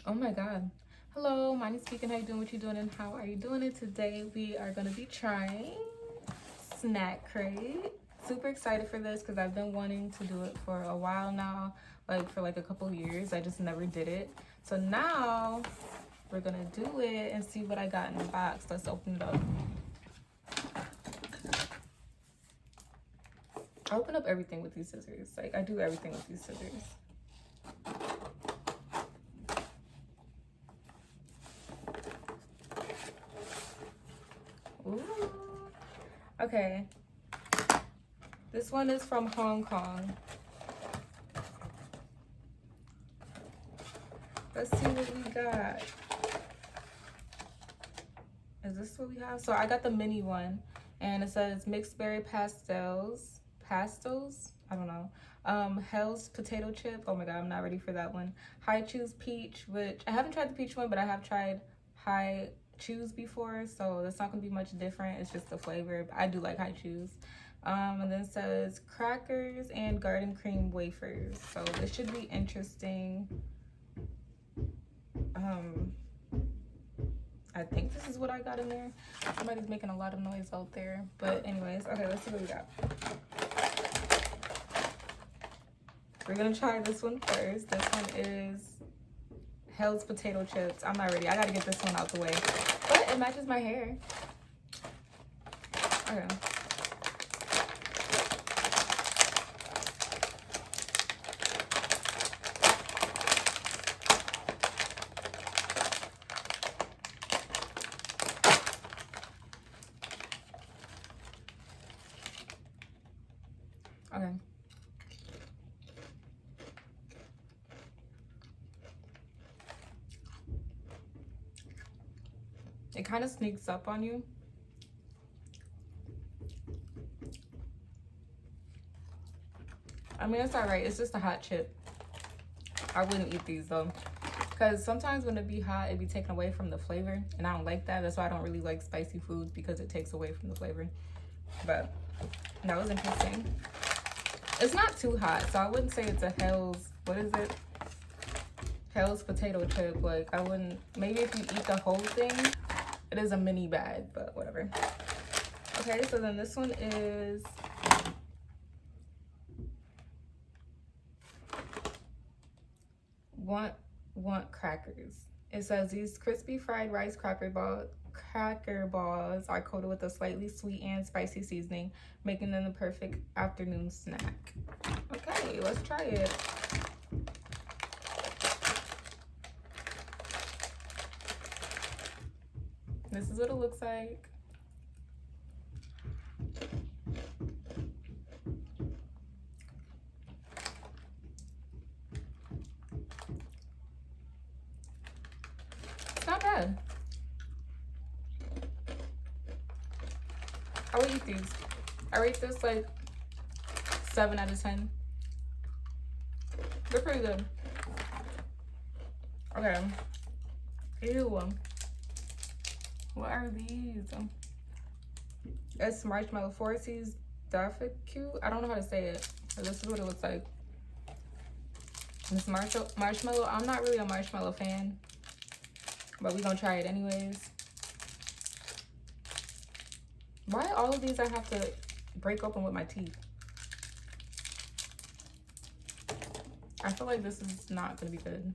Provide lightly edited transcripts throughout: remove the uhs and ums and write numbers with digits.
Oh my god. Hello, Moni speaking. How you doing? What you doing? And how are you doing it today? We are gonna be trying Snack Crate. Super excited for this because I've been wanting to do it for a while now, like for like a couple years. I just never did it. So now we're gonna do it and see what I got in the box. Let's open it up. I open up everything with these scissors. Like I do everything with these scissors. Ooh. Okay. This one is from Hong Kong. Let's see what we got. Is this what we have? So I got the mini one and it says mixed berry pastels. Pastels? I don't know. Hell's potato chip. Oh my god, I'm not ready for that one. Hiju Peach, which I haven't tried the peach one, but I have tried Hiju before, so that's not gonna be much different. It's just the flavor. I do like Hiju. And then it says crackers and garden cream wafers. So this should be interesting. I think this is what I got in there. Somebody's making a lot of noise out there. But anyways, okay, let's see what we got. We're gonna try this one first. This one is Hell's potato chips. I'm not ready. I gotta get this one out the way. But it matches my hair. Okay. Okay. It kind of sneaks up on you. I mean, it's alright. It's just a hot chip. I wouldn't eat these though. Because sometimes when it be hot, it be taken away from the flavor. And I don't like that. That's why I don't really like spicy foods, because it takes away from the flavor. But that was interesting. It's not too hot, so I wouldn't say it's a Hell's, what is it? Hell's potato chip. Like, I wouldn't, maybe if you eat the whole thing, it is a mini bag, but whatever. Okay, so then this one is want crackers. It says these crispy fried rice cracker balls are coated with a slightly sweet and spicy seasoning, making them the perfect afternoon snack. Okay, let's try it. This is what it looks like. It's not bad. I would eat these. I rate this like 7 out of 10. They're pretty good. Okay. Ew. What are these? It's marshmallow. 4C's Daffy-Q. I don't know how to say it. But this is what it looks like. This marshmallow. I'm not really a marshmallow fan, but we're gonna try it anyways. Why all of these I have to break open with my teeth? I feel like this is not gonna be good.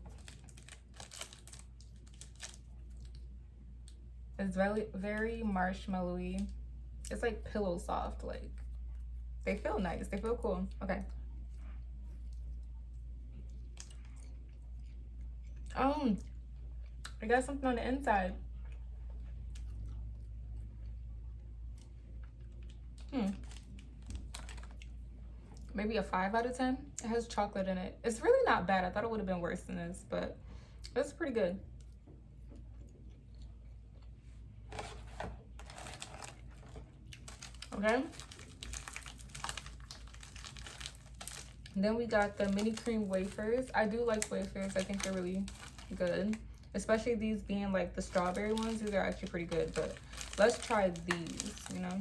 It's very marshmallowy. It's like pillow soft. Like, they feel nice. They feel cool. Okay. I got something on the inside. Maybe a 5 out of 10. It has chocolate in it. It's really not bad. I thought it would have been worse than this, but it's pretty good. Okay. And then we got the mini cream wafers. I do like wafers. I think they're really good, especially these being like the strawberry ones. These are actually pretty good, but let's try these, you know.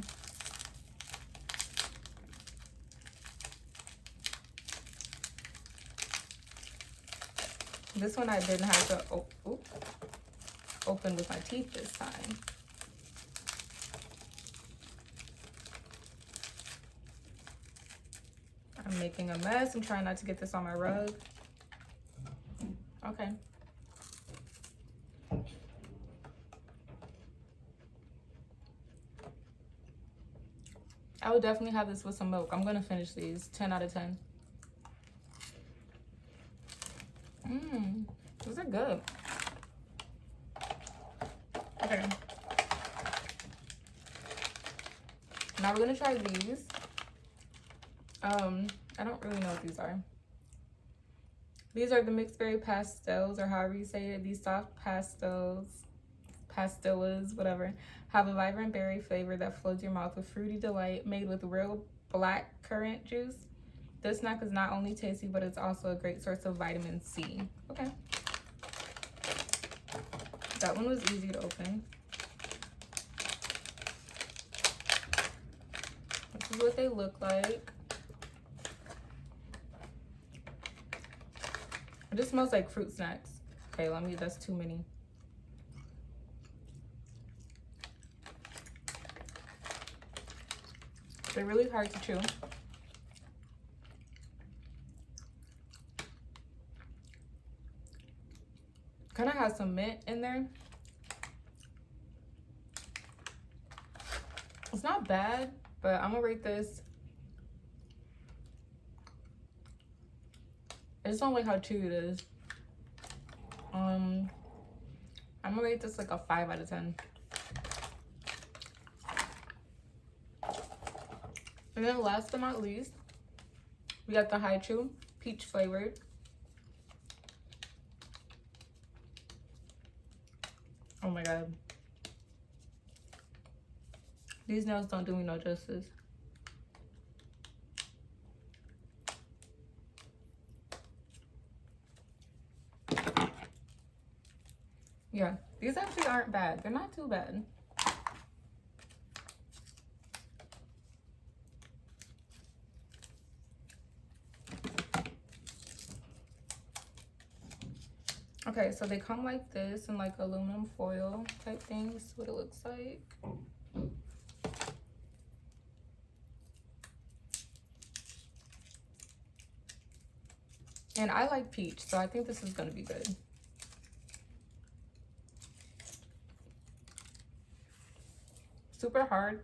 This one I didn't have to open with my teeth this time. I'm making a mess. I'm trying not to get this on my rug. Okay. I would definitely have this with some milk. I'm gonna finish these. 10 out of 10. These are good. Okay. Now we're gonna try these. I don't really know what these are. These are the mixed berry pastels, or however you say it. These soft pastillas, whatever, have a vibrant berry flavor that floods your mouth with fruity delight, made with real black currant juice. This snack is not only tasty, but it's also a great source of vitamin C. Okay. That one was easy to open. This is what they look like. It just smells like fruit snacks. Okay, that's too many. They're really hard to chew. Kind of has some mint in there. It's not bad, but I'm gonna rate this. I just don't like how chewy it is. I'm gonna rate this like a 5 out of 10. And then last but not least, we got the Hiju Peach flavored. Oh my god. These nails don't do me no justice. Yeah, these actually aren't bad. They're not too bad. Okay, so they come like this in like aluminum foil type thing. This is what it looks like. And I like peach, so I think this is gonna be good. Super hard.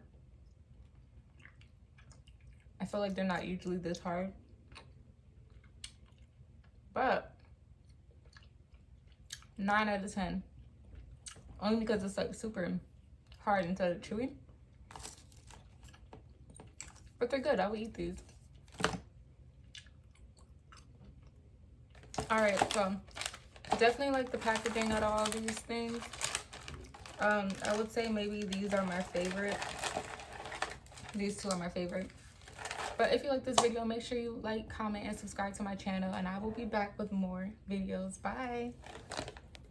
I feel like they're not usually this hard. But 9 out of 10. Only because it's like super hard instead of chewy. But they're good. I would eat these. Alright, so definitely like the packaging out of all these things. I would say maybe these are my favorite. These two are my favorite. But if you like this video, make sure you like, comment, and subscribe to my channel. And I will be back with more videos. Bye.